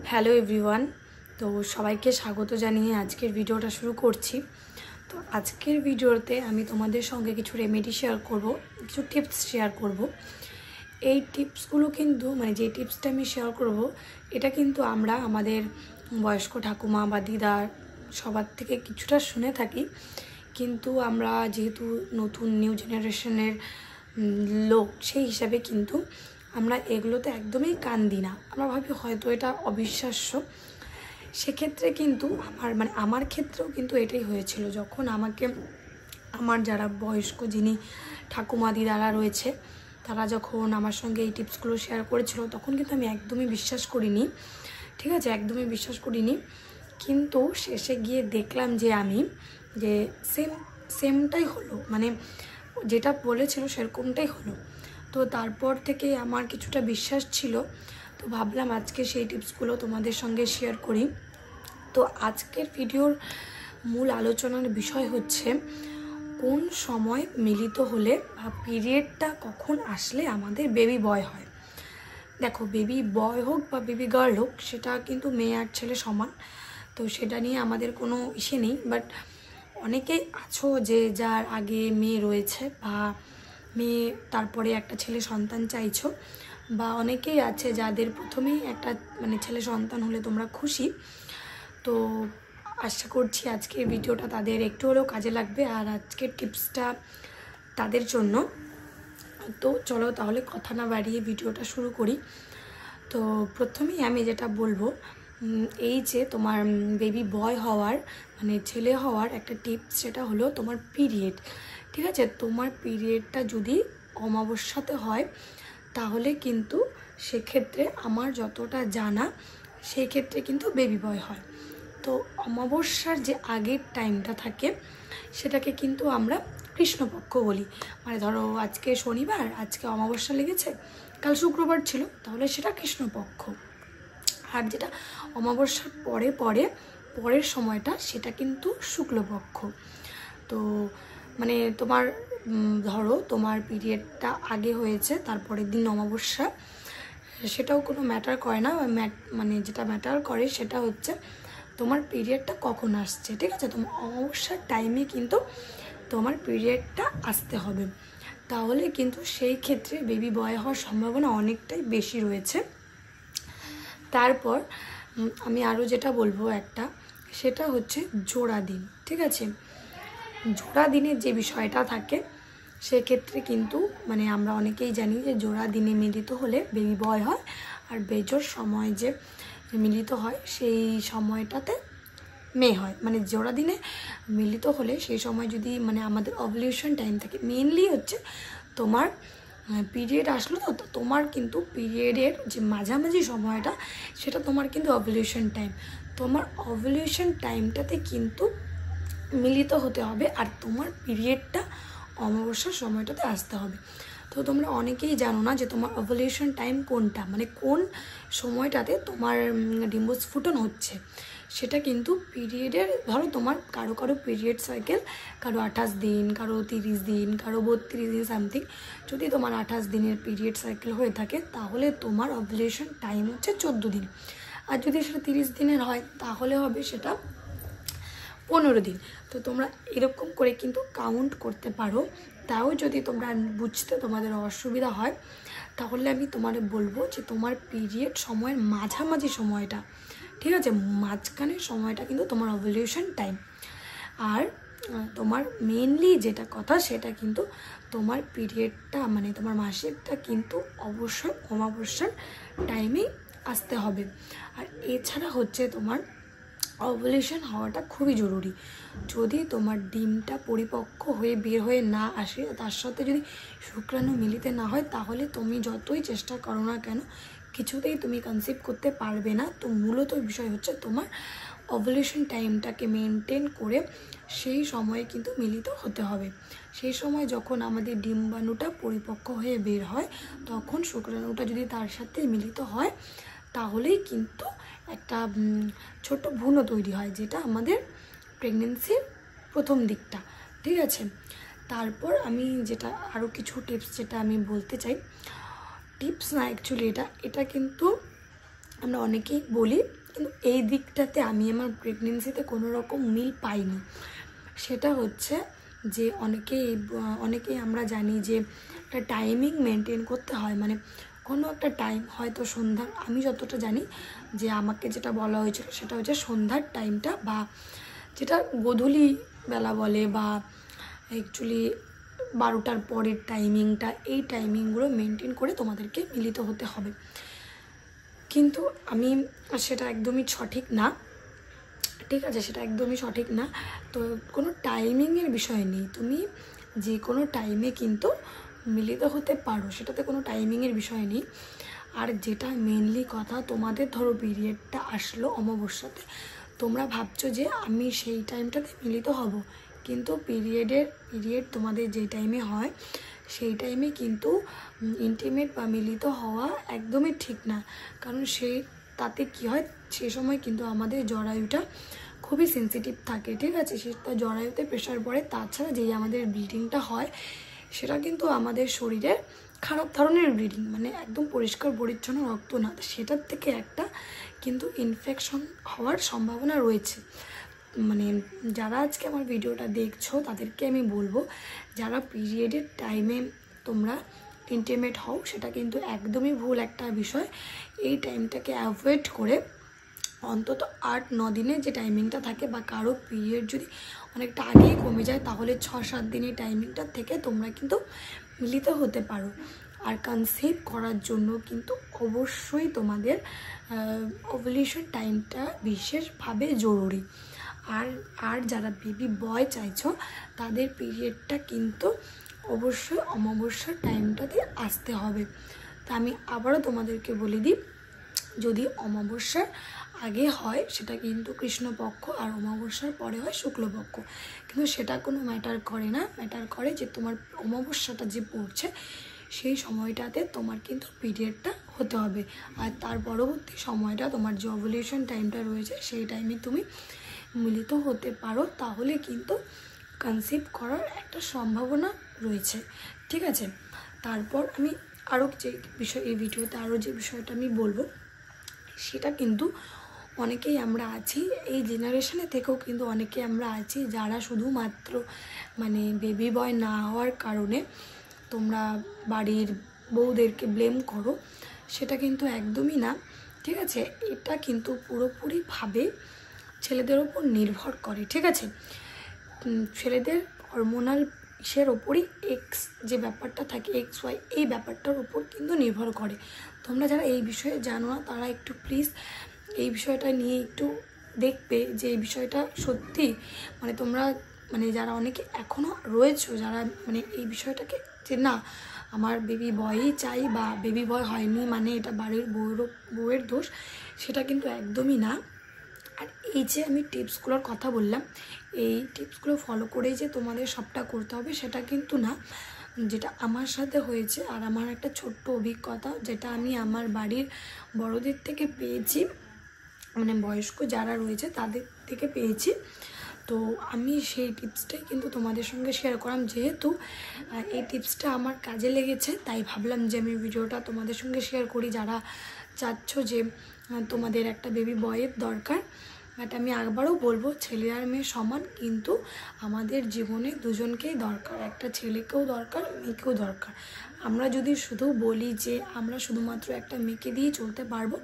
Hello everyone. তো সবাইকে স্বাগত জানিয়ে আজকের ভিডিওটা শুরু করছি। তো আজকের ভিডিওতে আমি তোমাদের সঙ্গে কিছু রেমেডি শেয়ার করব, কিছু টিপস শেয়ার করব। এই টিপসগুলো কিন্তু যে টিপসটা আমি শেয়ার করব এটা কিন্তু আমরা আমাদের বয়স্ক ঠাকুমা বা দিদার সবার থেকে কিছুটা শুনে থাকি, কিন্তু আমরা যেহেতু নতুন নিউ জেনারেশনের লোক সেই হিসাবে কিন্তু আমরা এগুলোতে একদমই কান দিই না। আমরা ভাবি হয়তো এটা অবিশ্বাস্য। সেক্ষেত্রে কিন্তু আমার ক্ষেত্রেও কিন্তু এটাই হয়েছিল, যখন আমাকে আমার যারা বয়স্ক যিনি ঠাকুমা দিদারা রয়েছে তারা যখন আমার সঙ্গে এই টিপসগুলো শেয়ার করেছিল তখন কিন্তু আমি একদমই বিশ্বাস করিনি, ঠিক আছে, একদমই বিশ্বাস করিনি। কিন্তু শেষে গিয়ে দেখলাম যে সেমটাই হলো, যেটা বলেছিল সেরকমটাই হলো। তো তারপর থেকে আমার কিছুটা বিশ্বাস ছিল, তো ভাবলাম আজকে সেই টিপসগুলো তোমাদের সঙ্গে শেয়ার করি। তো আজকের ভিডিওর মূল আলোচনার বিষয় হচ্ছে কোন সময় মিলিত হলে বা পিরিয়ডটা কখন আসলে আমাদের বেবি বয় হয়। দেখো, বেবি বয় হোক বা বেবি গার্ল হোক সেটা কিন্তু মেয়ে আর ছেলে সমান, তো সেটা নিয়ে আমাদের কোনো ইসে নেই। বাট অনেকেই আছো যে যার আগে মেয়ে রয়েছে বা মেয়ে তারপরে একটা ছেলে সন্তান চাইছো, বা অনেকেই আছে যাদের প্রথমেই একটা ছেলে সন্তান হলে তোমরা খুশি। তো আশা করছি আজকের ভিডিওটা তাদের একটু হলেও কাজে লাগবে আর আজকের টিপসটা তাদের জন্য। তো চলো তাহলে কথা না বাড়িয়ে ভিডিওটা শুরু করি। তো প্রথমেই আমি যেটা বলবো, এই যে তোমার বেবি বয় হওয়ার ছেলে হওয়ার একটা টিপস, সেটা হলো তোমার পিরিয়ড। ঠিক আছে, তোমার পিরিয়ডটা যদি অমাবস্যাতে হয় তাহলে কিন্তু সেক্ষেত্রে আমার যতটা জানা সেই ক্ষেত্রে কিন্তু বেবি বয় হয়। তো অমাবস্যার যে আগের টাইমটা থাকে সেটাকে কিন্তু আমরা কৃষ্ণপক্ষ বলি। ধরো আজকে শনিবার, আজকে অমাবস্যা লেগেছে, কাল শুক্রবার ছিল, তাহলে সেটা কৃষ্ণপক্ষ। আর যেটা অমাবস্যার পরের সময়টা সেটা কিন্তু শুক্লপক্ষ। তো তোমার ধরো তোমার পিরিয়ডটা আগে হয়েছে, তারপরের দিন অমাবস্যা, সেটাও কোনো ম্যাটার করে না। যেটা ম্যাটার করে সেটা হচ্ছে তোমার পিরিয়ডটা কখন আসছে। ঠিক আছে, তোমার অমাবস্যার টাইমে কিন্তু তোমার পিরিয়ডটা আসতে হবে, তাহলে কিন্তু সেই ক্ষেত্রে বেবি বয় হওয়ার সম্ভাবনা অনেকটাই বেশি রয়েছে। তারপর আমি আরও যেটা বলবো একটা, সেটা হচ্ছে জোড়া দিন। ঠিক আছে, জোড়া দিনের যে বিষয়টা থাকে সেক্ষেত্রে কিন্তু আমরা অনেকেই জানি যে জোড়া দিনে মিলিত হলে বেবি বয় হয়, আর বেজোর সময় যে মিলিত হয় সেই সময়টাতে মেয়ে হয়। জোড়া দিনে মিলিত হলে সেই সময় যদি আমাদের ওভুলেশন টাইম থাকে, মেনলি হচ্ছে তোমার পিরিয়ড আসলো, তো তোমার কিন্তু পিরিয়ডের যে মাঝামাঝি সময়টা সেটা তোমার কিন্তু ওভুলেশন টাইম। তোমার ওভুলেশন টাইমটাতে কিন্তু মিলিত হতে হবে, আর তোমার পিরিয়ডটা অমাবস্যার সময়টাতে আসতে হবে। তো তোমরা অনেকেই জানো না যে তোমার ওভুলেশন টাইম কোনটা, কোন সময়টাতে তোমার ডিম্বস্ফুটন হচ্ছে। সেটা কিন্তু পিরিয়ডের, ধরো তোমার কারো পিরিয়ড সাইকেল কারো 28 দিন, কারো 30 দিন, কারো 32 দিন সামথিং। যদি তোমার 28 দিনের পিরিয়ড সাইকেল হয়ে থাকে তাহলে তোমার ওভুলেশন টাইম হচ্ছে 14 দিন। আর যদি সেটা 30 দিনের হয় তাহলে হবে সেটা 15 দিন। তো তোমরা এরকম করে কিন্তু কাউন্ট করতে পারো। তাও যদি তোমরা বুঝতে তোমাদের অসুবিধা হয় তাহলে আমি তোমাদের বলবো যে তোমার পিরিয়ড সময়ের মাঝামাঝি সময়টা, ঠিক আছে, মাঝখানের সময়টা কিন্তু তোমার ওভুলেশন টাইম। আর তোমার মেনলি যেটা কথা সেটা কিন্তু তোমার পিরিয়ডটা তোমার মাসিকটা কিন্তু অবশ্যই অমাবস্যার টাইমেই আসতে হবে। আর এছাড়া হচ্ছে তোমার ওভুলেশন হওয়াটা খুবই জরুরি। যদি তোমার ডিমটা পরিপক্ক হয়ে বের হয়ে না আসে, তার সাথে যদি শুক্রাণু মিলিতে না হয়, তাহলে তুমি যতই চেষ্টা করো না কেন কিছুতেই তুমি কনসিভ করতে পারবে না। তো মূলত বিষয় হচ্ছে তোমার ওভুলেশন টাইমটাকে মেনটেন করে সেই সময়ে কিন্তু মিলিত হতে হবে। সেই সময় যখন আমাদের ডিম্বাণুটা পরিপক্ক হয়ে বের হয় তখন শুক্রাণুটা যদি তার সাথে মিলিত হয় তাহলেই কিন্তু একটা ছোট্ট ভ্রূণ তৈরি হয়, যেটা আমাদের প্রেগনেন্সির প্রথম দিকটা। ঠিক আছে, তারপর আমি যেটা আরও কিছু টিপস যেটা আমি বলতে চাই, টিপস না অ্যাকচুয়ালি এটা কিন্তু আমরা অনেকেই বলি, কিন্তু এই দিকটাতে আমি আমার প্রেগনেন্সিতে কোনো রকম মিল পাইনি। সেটা হচ্ছে যে অনেকেই আমরা জানি যে একটা টাইমিং মেনটেন করতে হয়, মানে কোনো একটা টাইম হয়তো সন্ধ্যার, আমি যতটা জানি যে আমাকে যেটা বলা হয়েছিল সেটা হচ্ছে সন্ধ্যার টাইমটা, বা যেটা গোধূলি বেলা বলে, বা অ্যাকচুয়ালি 12টার পরের টাইমিংটা, এই টাইমিংগুলো মেনটেন করে তোমাদেরকে মিলিত হতে হবে। কিন্তু সেটা একদমই সঠিক না, ঠিক আছে, সেটা একদমই সঠিক না। তো কোনো টাইমিংয়ের বিষয় নেই, তুমি যে কোনো টাইমে কিন্তু মিলিত হতে পারো, সেটাতে কোনো টাইমিংয়ের বিষয় নেই। আর যেটা মেনলি কথা, তোমাদের ধরো পিরিয়ডটা আসলো অমাবস্যাতে, তোমরা ভাবছো যে আমি সেই টাইমটাতে মিলিত হব, কিন্তু পিরিয়ড তোমাদের যে টাইমে হয় সেই টাইমে কিন্তু ইন্টিমেট বা মিলিত হওয়া একদমই ঠিক না। কারণ তাতে কি হয়, সেই সময় কিন্তু আমাদের জরায়ুটা খুবই সেন্সিটিভ থাকে, ঠিক আছে, সেটা জরায়ুতে প্রেশার পড়ে। তাছাড়া যেই আমাদের ব্লিডিংটা হয় সেটা কিন্তু আমাদের শরীরে খারাপ ধরনের ব্লিডিং, মানে একদম পরিষ্কার পরিচ্ছন্ন রক্ত না, সেটার থেকে একটা কিন্তু ইনফেকশন হওয়ার সম্ভাবনা রয়েছে। মানে যারা আজকে আমার ভিডিওটা দেখছো তাদেরকে আমি বলবো, যারা পিরিয়ডের টাইমে তোমরা ইন্টিমেট হও, সেটা কিন্তু একদমই ভুল একটা বিষয়। এই টাইমটাকে অ্যাভয়েড করে অন্তত 8-9 দিনের যে টাইমিংটা থাকে, বা কারো পিরিয়ড যদি অনেকটা আগেই কমে যায় তাহলে 6-7 দিনের টাইমিংটা থেকে তোমরা কিন্তু মিলিত হতে পারো। আর কনসিভ করার জন্য কিন্তু অবশ্যই তোমাদের ওভুলেশন টাইমটা বিশেষভাবে জরুরি। আর যারা বেবি বয় চাইছো তাদের পিরিয়ডটা কিন্তু অবশ্যই অমাবস্যার টাইমটাতে আসতে হবে। তা আমি আবারও তোমাদেরকে বলে দিই, যদি অমাবস্যার আগে হয় সেটা কিন্তু কৃষ্ণপক্ষ, আর অমাবস্যার পরে হয় শুক্লপক্ষ, কিন্তু সেটা কোনো ম্যাটার করে না। ম্যাটার করে যে তোমার অমাবস্যাটা যে পড়ছে সেই সময়টাতে তোমার কিন্তু পিরিয়ডটা হতে হবে, আর তার পরবর্তী সময়টা তোমার যে ওভুলেশন টাইমটা রয়েছে সেই টাইমে তুমি মিলিত হতে পারো, তাহলে কিন্তু কনসিভ করার একটা সম্ভাবনা রয়েছে, ঠিক আছে। তারপর আমি আরও যে বিষয়, এই ভিডিওতে আরও যে বিষয়টা আমি বলবো সেটা কিন্তু অনেকেই আমরা আছি, এই জেনারেশনে থেকেও কিন্তু অনেকে আমরা আছি যারা শুধুমাত্র মানে বেবি বয় না হওয়ার কারণে তোমরা বাড়ির বউদেরকে ব্লেম করো, সেটা কিন্তু একদমই না, ঠিক আছে। এটা কিন্তু পুরোপুরিভাবে ছেলেদের ওপর নির্ভর করে, ঠিক আছে। ছেলেদের হরমোনাল ওপরই এক্স যে ব্যাপারটা থাকে, XY, এই ব্যাপারটার ওপর কিন্তু নির্ভর করে। তোমরা যারা এই বিষয়ে জানো না তারা একটু প্লিজ এই বিষয়টা নিয়ে একটু দেখবে যে এই বিষয়টা সত্যি, মানে তোমরা মানে যারা অনেকে এখনও রয়েছো যারা মানে এই বিষয়টাকে যে না আমার বেবি বয়ই চাই, বা বেবি বয় হয়নি মানে এটা বাড়ির বউয়ের দোষ, সেটা কিন্তু একদমই না। আর এই যে আমি টিপসগুলোর কথা বললাম, এই টিপসগুলো ফলো করেই যে তোমাদের সবটা করতে হবে সেটা কিন্তু না। যেটা আমার সাথে হয়েছে, আর আমার একটা ছোট্ট অভিজ্ঞতা যেটা আমি আমার বাড়ির বড়দের থেকে পেয়েছি, মানে বয়স্ক যারা রয়েছে তাদের থেকে পেয়েছি, তো আমি সেই টিপসটাই কিন্তু তোমাদের সঙ্গে শেয়ার করলাম। যেহেতু এই টিপসটা আমার কাজে লেগেছে তাই ভাবলাম যে আমি ভিডিওটা তোমাদের সঙ্গে শেয়ার করি, যারা চাচ্ছ যে তোমাদের একটা বেবি বয়ের দরকার। বাট আমি আবারও বলবো, ছেলে আর মেয়ে সমান, কিন্তু আমাদের জীবনে দুজনকেই দরকার, একটা ছেলেকেও দরকার, মেয়েকেও দরকার। আমরা যদি শুধু বলি যে আমরা শুধুমাত্র একটা মেয়েকে দিয়ে চলতে পারবো,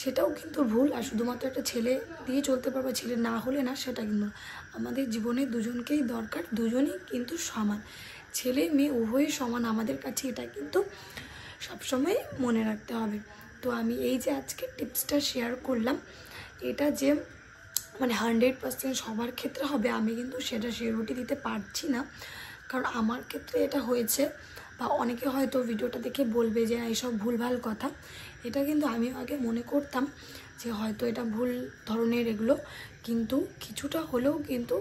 সেটাও কিন্তু ভুল। আর শুধুমাত্র একটা ছেলে দিয়ে চলতে পারবো, ছেলে না হলে না, সেটা কিন্তু আমাদের জীবনে দুজনকেই দরকার, দুজনই কিন্তু সমান, ছেলে মেয়ে উভয়ই সমান আমাদের কাছে, এটা কিন্তু সবসময় মনে রাখতে হবে। তো আমি এই যে আজকে টিপসটা শেয়ার করলাম, এটা যে মানে 100% সবার ক্ষেত্রে হবে আমি কিন্তু সেটা শিওরিটি দিতে পারছি না, কারণ আমার ক্ষেত্রে এটা হয়েছে। বা অনেকে হয়তো ভিডিওটা দেখে বলবে যে এইসব ভুলভাল কথা, এটা কিন্তু আমি আগে মনে করতাম যে হয়তো এটা ভুল ধরনের এগুলো, কিন্তু কিছুটা হলেও কিন্তু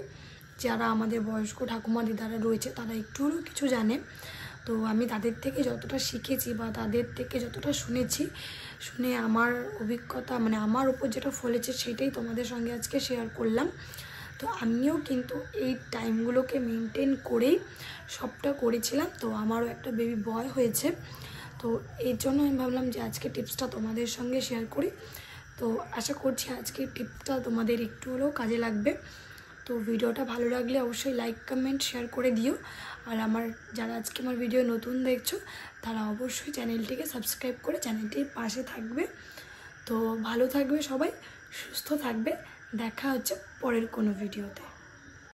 যারা আমাদের বয়স্ক ঠাকুমা দিদারা রয়েছে তারা একটু হলেও কিছু জানে। তো আমি তাদের থেকে যতটা শিখেছি বা তাদের থেকে যতটা শুনে আমার অভিজ্ঞতা মানে আমার উপর যেটা ফলেছে সেটাই তোমাদের সঙ্গে আজকে শেয়ার করলাম। তো আমিও কিন্তু এই টাইমগুলোকে মেনটেন করেই সবটা করেছিলাম। তো আমারও একটা বেবি বয় হয়েছে, তো এর জন্য আমি ভাবলাম যে আজকে টিপসটা তোমাদের সঙ্গে শেয়ার করি। তো আশা করছি আজকের টিপসটা তোমাদের একটু হলেও কাজে লাগবে। তো ভিডিওটা ভালো লাগলে অবশ্যই লাইক কমেন্ট শেয়ার করে দিও। আর যারা আজকে আমার ভিডিও নতুন দেখছো তারা অবশ্যই চ্যানেলটিকে সাবস্ক্রাইব করে চ্যানেলটির পাশে থাকবে। তো ভালো থাকবে সবাই, সুস্থ থাকবে। দেখা হচ্ছে পরের কোনো ভিডিওতে।